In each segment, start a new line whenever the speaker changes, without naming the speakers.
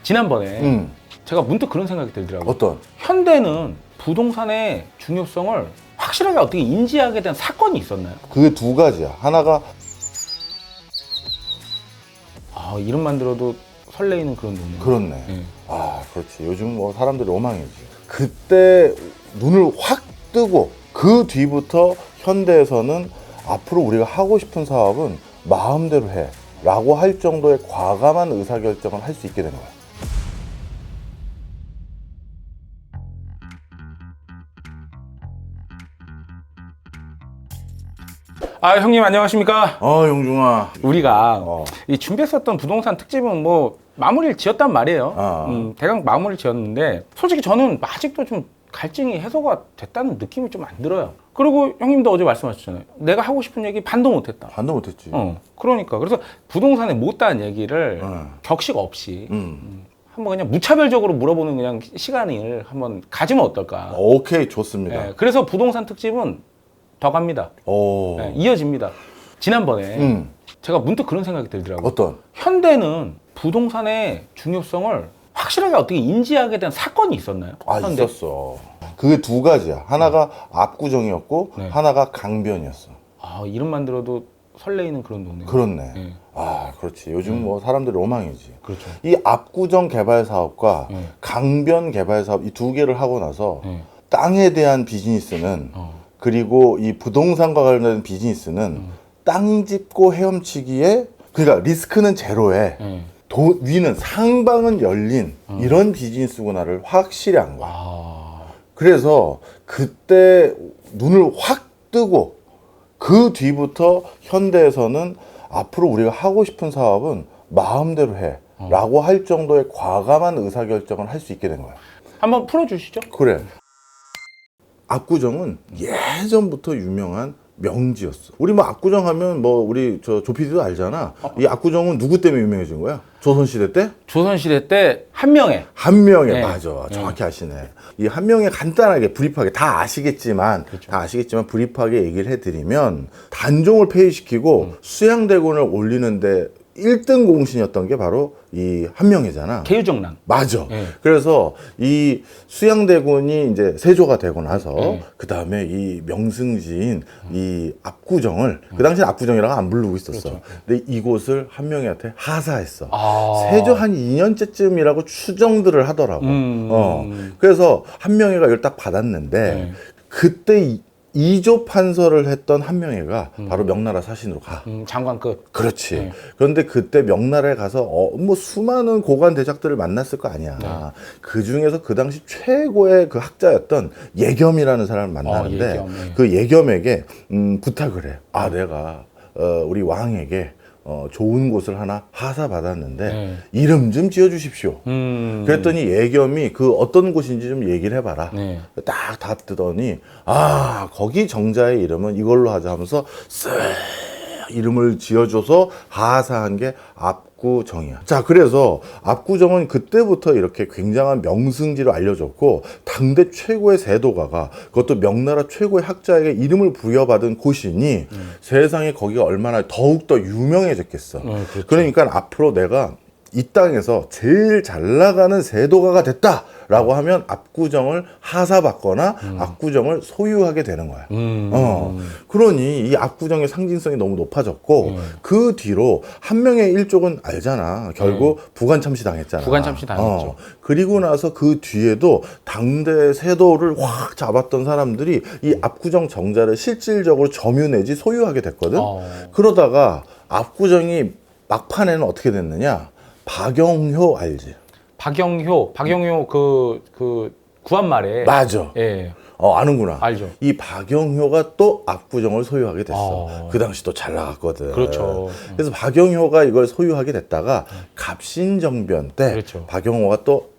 지난번에 제가 문득 그런 생각이 들더라고요.
어떤?
현대는 부동산의 중요성을 확실하게 어떻게 인지하게 된 사건이 있었나요?
그게 두 가지야. 하나가
이름만 들어도 설레이는 그런 동네.
그렇네.
네.
그렇지. 요즘 뭐 사람들이 오망이지. 그때 눈을 확 뜨고 그 뒤부터 현대에서는 앞으로 우리가 하고 싶은 사업은 마음대로 해 라고 할 정도의 과감한 의사결정을 할 수 있게 된 거야.
형님 안녕하십니까?
용중아.
우리가
어.
이 준비했었던 부동산 특집은 뭐 마무리를 지었단 말이에요. 대강 마무리를 지었는데 솔직히 저는 아직도 좀 갈증이 해소가 됐다는 느낌이 좀 안 들어요. 그리고 형님도 어제 말씀하셨잖아요. 내가 하고 싶은 얘기 반도 못했다.
반도 못했지.
그러니까 그래서 부동산에 못다한 얘기를 격식 없이 한번 그냥 무차별적으로 물어보는 그냥 시간을 한번 가지면 어떨까?
오케이, 좋습니다.
네, 그래서 부동산 특집은 더 갑니다. 네, 이어집니다. 지난번에 제가 문득 그런 생각이 들더라고요.
어떤?
현대는 부동산의 중요성을 확실하게 어떻게 인지하게 된 사건이 있었나요? 현대?
있었어. 그게 두 가지야. 하나가 압구정이었고
네.
하나가 강변이었어.
이름만 들어도 설레이는 그런 동네.
그렇네.
네.
그렇지. 요즘 뭐 사람들이 오망이지.
그렇죠.
이 압구정 개발 사업과
네.
강변 개발 사업 이 두 개를 하고 나서
네.
땅에 대한 비즈니스는 그리고 이 부동산과 관련된 비즈니스는 땅 짚고 헤엄치기에 그러니까 리스크는 제로에
네.
위는 상방은 열린 이런 비즈니스구나를 확실히 안 거야. 그래서 그때 눈을 확 뜨고 그 뒤부터 현대에서는 앞으로 우리가 하고 싶은 사업은 마음대로 해 라고 할 정도의 과감한 의사결정을 할 수 있게 된 거야.
한번 풀어주시죠.
그래. 압구정은 예전부터 유명한 명지였어. 우리 뭐 압구정 하면 뭐 우리 저 조피디도 알잖아. 이 압구정은 누구 때문에 유명해진 거야? 조선시대 때?
조선시대 때 한명회.
한명회.
네.
맞아. 정확히 아시네. 이 한명회 간단하게 브리프하게 다 아시겠지만 브리프하게 얘기를 해드리면 단종을 폐위시키고 수양대군을 올리는데 1등 공신이었던 게 바로 이 한명회잖아.
개유정난.
맞아.
네.
그래서 이 수양대군이 이제 세조가 되고 나서 그 다음에 이 명승지인 이 압구정을 그 당시에 압구정이라고 안 부르고 있었어.
그렇죠.
근데 이곳을 한명회한테 하사했어. 세조 한 2년째쯤이라고 추정들을 하더라고. 그래서 한명회가 이걸 딱 받았는데 그때 이조 판서를 했던 한명회가 바로 명나라 사신으로 가.
장관급.
그렇지.
네.
그런데 그때 명나라에 가서 뭐 수많은 고관 대작들을 만났을 거 아니야.
네.
그 중에서 그 당시 최고의 그 학자였던 예겸이라는 사람을 만나는데
예겸, 네.
그 예겸에게 부탁을 해. 내가 우리 왕에게 좋은 곳을 하나 하사 받았는데 이름 좀 지어주십시오. 그랬더니 예겸이 그 어떤 곳인지 좀 얘기를 해봐라. 딱 답뜨더니 거기 정자의 이름은 이걸로 하자 하면서 쓱 이름을 지어줘서 하사한 게 압구정이야. 자, 그래서 압구정은 그때부터 이렇게 굉장한 명승지로 알려졌고 당대 최고의 세도가가 그것도 명나라 최고의 학자에게 이름을 부여받은 곳이니 세상에 거기가 얼마나 더욱더 유명해졌겠어.
그렇죠.
그러니까 앞으로 내가 이 땅에서 제일 잘 나가는 세도가가 됐다라고 하면 압구정을 하사받거나 압구정을 소유하게 되는 거야. 그러니 이 압구정의 상징성이 너무 높아졌고 그 뒤로 한명의 일족은 알잖아. 결국 부관참시 당했잖아.
부관참시 당했죠.
그리고 나서 그 뒤에도 당대 세도를 확 잡았던 사람들이 이 압구정 정자를 실질적으로 점유 내지 소유하게 됐거든. 그러다가 압구정이 막판에는 어떻게 됐느냐? 박영효 알지?
박영효 그 구한말에.
맞아.
예.
아는구나.
알죠.
이 박영효가 또 압구정을 소유하게 됐어. 그 당시 또 잘 나갔거든.
그렇죠.
그래서 박영효가 이걸 소유하게 됐다가 갑신정변 때
그렇죠.
박영효가 또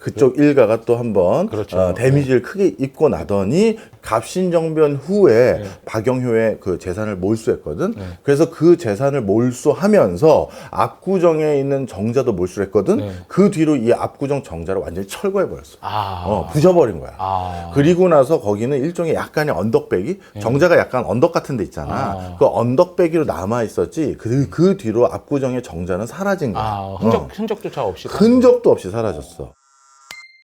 그쪽 일가가 또 한번
그렇죠.
데미지를 크게 입고 나더니 갑신정변 후에 박영효의 그 재산을 몰수했거든. 그래서 그 재산을 몰수하면서 압구정에 있는 정자도 몰수했거든. 그 뒤로 이 압구정 정자를 완전히 철거해버렸어. 부셔버린 거야. 그리고 나서 거기는 일종의 약간의 언덕배기, 정자가 약간 언덕 같은 데 있잖아. 그 언덕배기로 남아있었지. 그 뒤로 압구정의 정자는 사라진 거야.
흔적조차 없이.
흔적도 없이 사라졌어.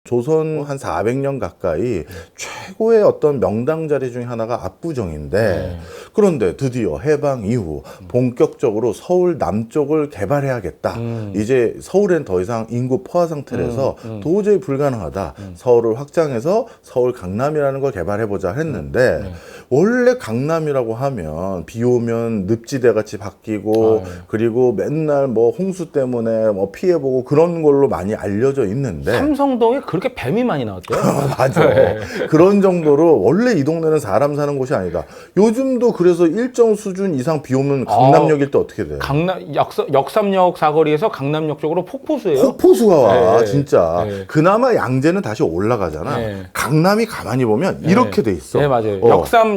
조선 한 400년 가까이 최고의 어떤 명당 자리 중에 하나가 압구정인데 그런데 드디어 해방 이후 본격적으로 서울 남쪽을 개발해야겠다. 이제 서울엔 더 이상 인구 포화 상태라서 도저히 불가능하다. 서울을 확장해서 서울 강남이라는 걸 개발해보자 했는데 원래 강남이라고 하면 비 오면 늪지대 같이 바뀌고 그리고 맨날 뭐 홍수 때문에 뭐 피해보고 그런 걸로 많이 알려져 있는데
삼성동에 그렇게 뱀이 많이 나왔대요.
맞아. 그런 정도로 원래 이 동네는 사람 사는 곳이 아니다. 요즘도 그래서 일정 수준 이상 비 오면 강남역일 때 어떻게 돼요?
역삼역 사거리에서 강남역 쪽으로 폭포수예요.
폭포수가 와,
네.
진짜.
네.
그나마 양재는 다시 올라가잖아.
네.
강남이 가만히 보면 이렇게 돼 있어.
네, 맞아요.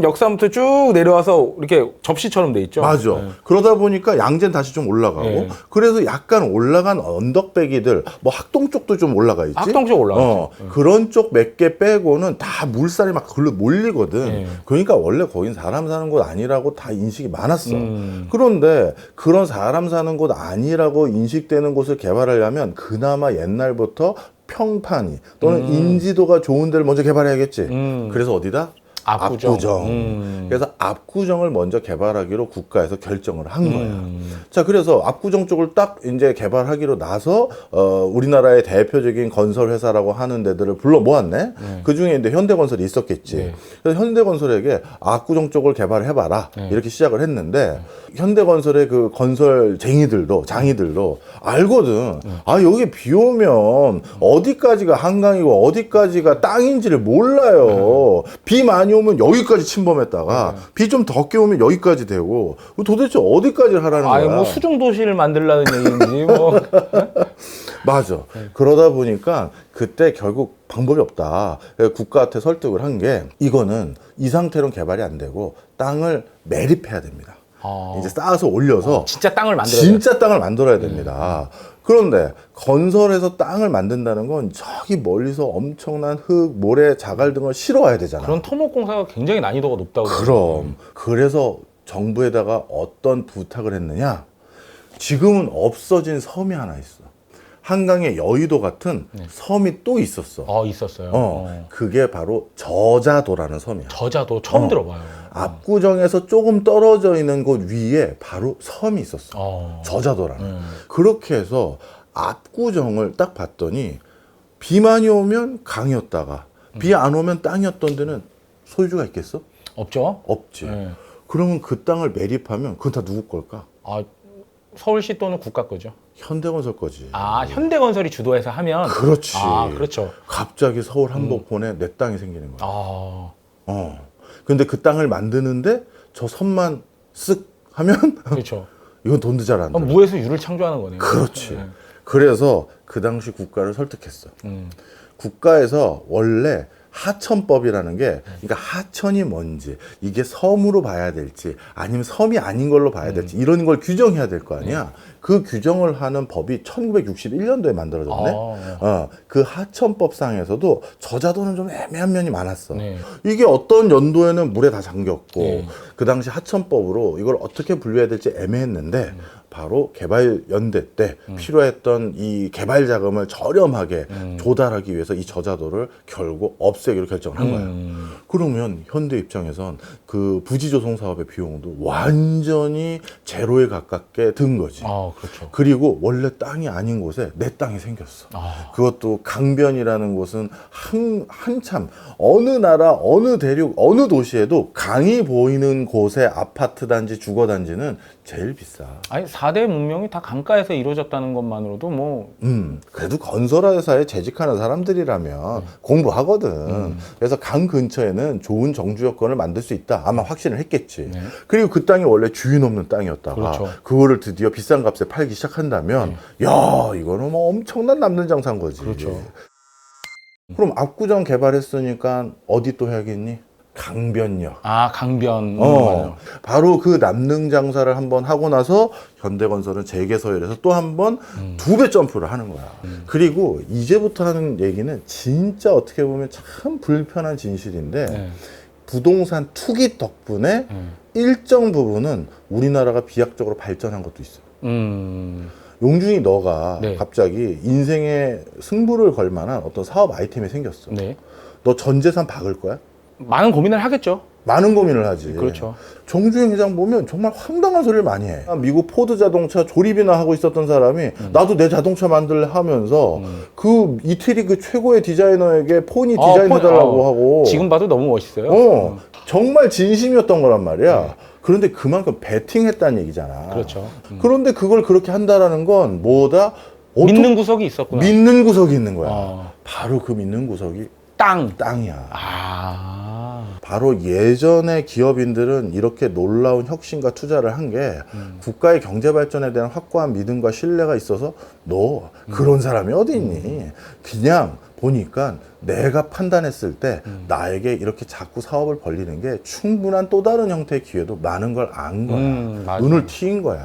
역삼부터 쭉 내려와서 이렇게 접시처럼 돼 있죠.
맞아.
네.
그러다 보니까 양재는 다시 좀 올라가고
네.
그래서 약간 올라간 언덕배기들 뭐 학동 쪽도 좀 올라가 있지.
학동 쪽 올라가죠.
그런 쪽 몇 개 빼고는 다 물살이 막 글로 몰리거든.
네.
그러니까 원래 거긴 사람 사는 곳 아니라고 다 인식이 많았어. 그런데 그런 사람 사는 곳 아니라고 인식되는 곳을 개발하려면 그나마 옛날부터 평판이 또는 인지도가 좋은 데를 먼저 개발해야겠지. 그래서 어디다? 압구정. 그래서 압구정을 먼저 개발하기로 국가에서 결정을 한 거야. 자, 그래서 압구정 쪽을 딱 이제 개발하기로 나서 우리나라의 대표적인 건설 회사라고 하는 데들을 불러 모았네. 그 중에 이제 현대건설이 있었겠지. 그래서 현대건설에게 압구정 쪽을 개발해봐라 이렇게 시작을 했는데 현대건설의 그 건설쟁이들도 장이들도 알거든. 아, 여기 비 오면 어디까지가 한강이고 어디까지가 땅인지를 몰라요. 비 많이 오면 여기까지 침범했다가 비 좀 덥게 오면 여기까지 되고 도대체 어디까지 하라는 거야.
뭐 수중 도시를 만들라는 얘기인지 뭐.
맞아. 그러다 보니까 그때 결국 방법이 없다. 국가한테 설득을 한 게 이거는 이 상태로는 개발이 안 되고 땅을 매립해야 됩니다. 이제 쌓아서 올려서
진짜 땅을 만들어야
진짜 땅을 만들어야 됩니다. 그런데 건설해서 땅을 만든다는 건 저기 멀리서 엄청난 흙, 모래, 자갈 등을 실어와야 되잖아.
그런 토목공사가 굉장히 난이도가 높다고.
그럼. 그래서 정부에다가 어떤 부탁을 했느냐? 지금은 없어진 섬이 하나 있어. 한강의 여의도 같은 섬이 또 있었어.
있었어요.
그게 바로 저자도라는 섬이야.
저자도 처음 들어봐요.
압구정에서 조금 떨어져 있는 곳 위에 바로 섬이 있었어. 저자도라는. 그렇게 해서 압구정을 딱 봤더니 비 많이 오면 강이었다가 비 안 오면 땅이었던 데는 소유주가 있겠어?
없죠.
없지. 그러면 그 땅을 매립하면 그건 다 누구 걸까?
서울시 또는 국가 거죠.
현대건설 거지.
현대건설이 주도해서 하면.
그렇지.
그렇죠.
갑자기 서울 한복판에 내 땅이 생기는 거야. 근데 그 땅을 만드는데 저 섬만 쓱 하면
그렇죠.
이건 돈도 잘 안 돼.
무에서 유를 창조하는 거네요.
그렇지. 그래서 그 당시 국가를 설득했어. 국가에서 원래 하천법이라는 게, 그러니까 하천이 뭔지, 이게 섬으로 봐야 될지, 아니면 섬이 아닌 걸로 봐야 될지, 이런 걸 규정해야 될 거 아니야. 그 규정을 하는 법이 1961년도에 만들어졌네. 그 하천법상에서도 저자도는 좀 애매한 면이 많았어. 이게 어떤 연도에는 물에 다 잠겼고, 그 당시 하천법으로 이걸 어떻게 분류해야 될지 애매했는데, 바로 개발연대 때 필요했던 이 개발 자금을 저렴하게 조달하기 위해서 이 저자도를 결국 없애기로 결정을 한 거야. 그러면 현대 입장에선 그 부지조성 사업의 비용도 완전히 제로에 가깝게 든 거지.
그렇죠.
그리고 원래 땅이 아닌 곳에 내 땅이 생겼어. 그것도 강변이라는 곳은 한참 어느 나라, 어느 대륙, 어느 도시에도 강이 보이는 곳의 아파트 단지, 주거 단지는 제일 비싸.
4대 문명이 다 강가에서 이루어졌다는 것만으로도 뭐.
그래도 건설회사에 재직하는 사람들이라면 공부하거든. 그래서 강 근처에는 좋은 정주 여건을 만들 수 있다. 아마 확신을 했겠지. 그리고 그 땅이 원래 주인 없는 땅이었다가
그렇죠.
그거를 드디어 비싼 값에 팔기 시작한다면 야, 이거는 뭐 엄청난 남는 장사인 거지.
그렇죠.
그럼 압구정 개발했으니까 어디 또 해야겠니? 강변역.
아, 강변.
바로 그 남능 장사를 한번 하고 나서 현대건설은 재개서열에서 또 한 번 2배 점프를 하는 거야. 그리고 이제부터 하는 얘기는 진짜 어떻게 보면 참 불편한 진실인데
네.
부동산 투기 덕분에 일정 부분은 우리나라가 비약적으로 발전한 것도 있어. 용준이 너가
네.
갑자기 인생의 승부를 걸 만한 어떤 사업 아이템이 생겼어.
네.
너 전 재산 박을 거야?
많은 고민을 하겠죠.
많은 고민을 하지.
그렇죠.
정주행 회장 보면 정말 황당한 소리를 많이 해. 미국 포드 자동차 조립이나 하고 있었던 사람이 나도 내 자동차 만들래 하면서 그 이태리 그 최고의 디자이너에게 폰이 디자인해달라고 하고.
지금 봐도 너무 멋있어요.
정말 진심이었던 거란 말이야. 그런데 그만큼 베팅했다는 얘기잖아.
그렇죠.
그런데 그걸 그렇게 한다라는 건 뭐다?
믿는 구석이 있었구나.
믿는 구석이 있는 거야. 바로 그 믿는 구석이 땅이야. 바로 예전의 기업인들은 이렇게 놀라운 혁신과 투자를 한 게 국가의 경제 발전에 대한 확고한 믿음과 신뢰가 있어서 너 그런 사람이 어디 있니? 그냥 보니까 내가 판단했을 때 나에게 이렇게 자꾸 사업을 벌리는 게 충분한 또 다른 형태의 기회도 많은 걸 안 거야. 눈을 트인 거야.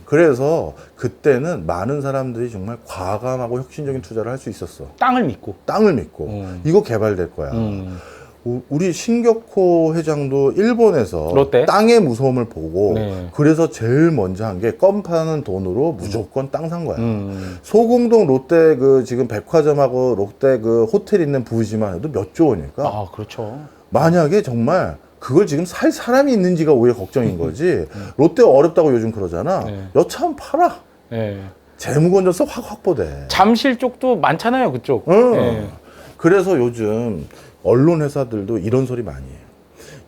그래서 그때는 많은 사람들이 정말 과감하고 혁신적인 투자를 할 수 있었어.
땅을 믿고.
이거 개발될 거야. 우리 신격호 회장도 일본에서
롯데?
땅의 무서움을 보고
네.
그래서 제일 먼저 한 게 껌 파는 돈으로 무조건 땅 산 거야. 소공동 롯데 그 지금 백화점하고 롯데 그 호텔 있는 부지만 해도 몇 조 원일까?
아, 그렇죠.
만약에 정말 그걸 지금 살 사람이 있는지가 오히려 걱정인 거지. 롯데 어렵다고 요즘 그러잖아.
네.
여차하면 팔아.
네.
재무 건전성 확 확보돼.
잠실 쪽도 많잖아요, 그쪽. 네.
그래서 요즘 언론 회사들도 이런 소리 많이 해요.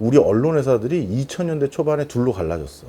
우리 언론 회사들이 2000년대 초반에 둘로 갈라졌어.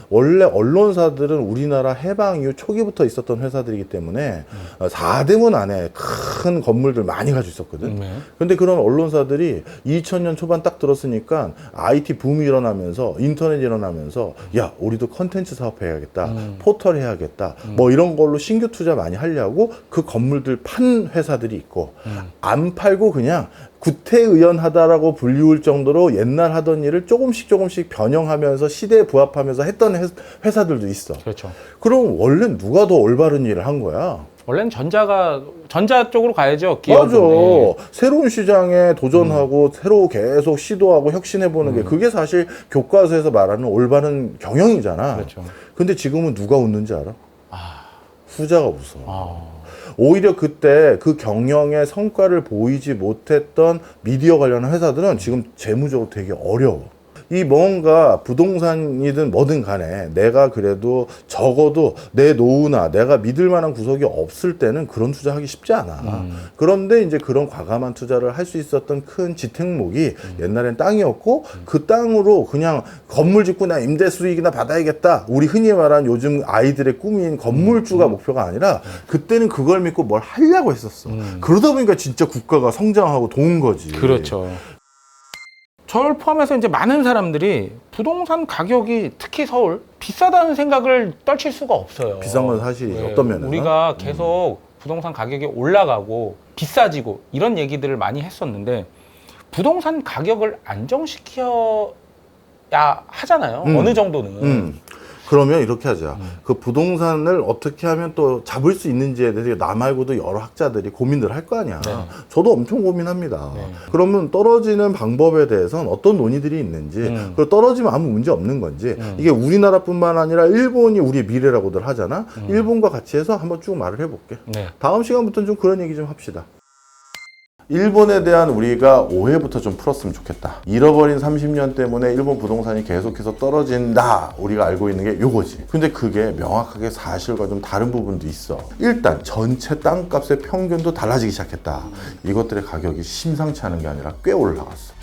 원래 언론사들은 우리나라 해방 이후 초기부터 있었던 회사들이기 때문에 4대문 안에 큰 건물들 많이 가지고 있었거든. 근데 그런 언론사들이 2000년 초반 딱 들었으니까 IT 붐이 일어나면서 인터넷이 일어나면서 야, 우리도 컨텐츠 사업해야겠다. 포털 해야겠다. 뭐 이런 걸로 신규 투자 많이 하려고 그 건물들 판 회사들이 있고 안 팔고 그냥 구태의연하다라고 불리울 정도로 옛날 하던 일을 조금씩 변형하면서 시대에 부합하면서 했던 회사들도 있어.
그렇죠.
그럼 원래 누가 더 올바른 일을 한 거야?
원래는 전자 쪽으로 가야죠. 기업은.
맞아. 새로운 시장에 도전하고 새로 계속 시도하고 혁신해보는 게 그게 사실 교과서에서 말하는 올바른 경영이잖아.
그렇죠.
근데 지금은 누가 웃는지 알아? 후자가 웃어. 오히려 그때 그 경영의 성과를 보이지 못했던 미디어 관련한 회사들은 지금 재무적으로 되게 어려워. 이 뭔가 부동산이든 뭐든 간에 내가 그래도 적어도 내 노후나 내가 믿을 만한 구석이 없을 때는 그런 투자하기 쉽지 않아. 그런데 이제 그런 과감한 투자를 할 수 있었던 큰 지택목이 옛날엔 땅이었고 그 땅으로 그냥 건물 짓고 나 임대 수익이나 받아야겠다. 우리 흔히 말하는 요즘 아이들의 꿈인 건물주가 목표가 아니라 그때는 그걸 믿고 뭘 하려고 했었어. 그러다 보니까 진짜 국가가 성장하고 도운 거지.
그렇죠. 저를 포함해서 이제 많은 사람들이 부동산 가격이 특히 서울 비싸다는 생각을 떨칠 수가 없어요.
비싼 건 사실이죠. 어떤 면에서.
우리가 계속 부동산 가격이 올라가고 비싸지고 이런 얘기들을 많이 했었는데 부동산 가격을 안정시켜야 하잖아요. 어느 정도는.
그러면 이렇게 하자. 그 부동산을 어떻게 하면 또 잡을 수 있는지에 대해서 나 말고도 여러 학자들이 고민을 할 거 아니야. 저도 엄청 고민합니다. 그러면 떨어지는 방법에 대해서는 어떤 논의들이 있는지, 그리고 떨어지면 아무 문제 없는 건지, 이게 우리나라뿐만 아니라 일본이 우리의 미래라고들 하잖아. 일본과 같이 해서 한번 쭉 말을 해볼게. 다음 시간부터는 좀 그런 얘기 좀 합시다. 일본에 대한 우리가 오해부터 좀 풀었으면 좋겠다. 잃어버린 30년 때문에 일본 부동산이 계속해서 떨어진다. 우리가 알고 있는 게 요거지. 근데 그게 명확하게 사실과 좀 다른 부분도 있어. 일단 전체 땅값의 평균도 달라지기 시작했다. 이것들의 가격이 심상치 않은 게 아니라 꽤 올라갔어.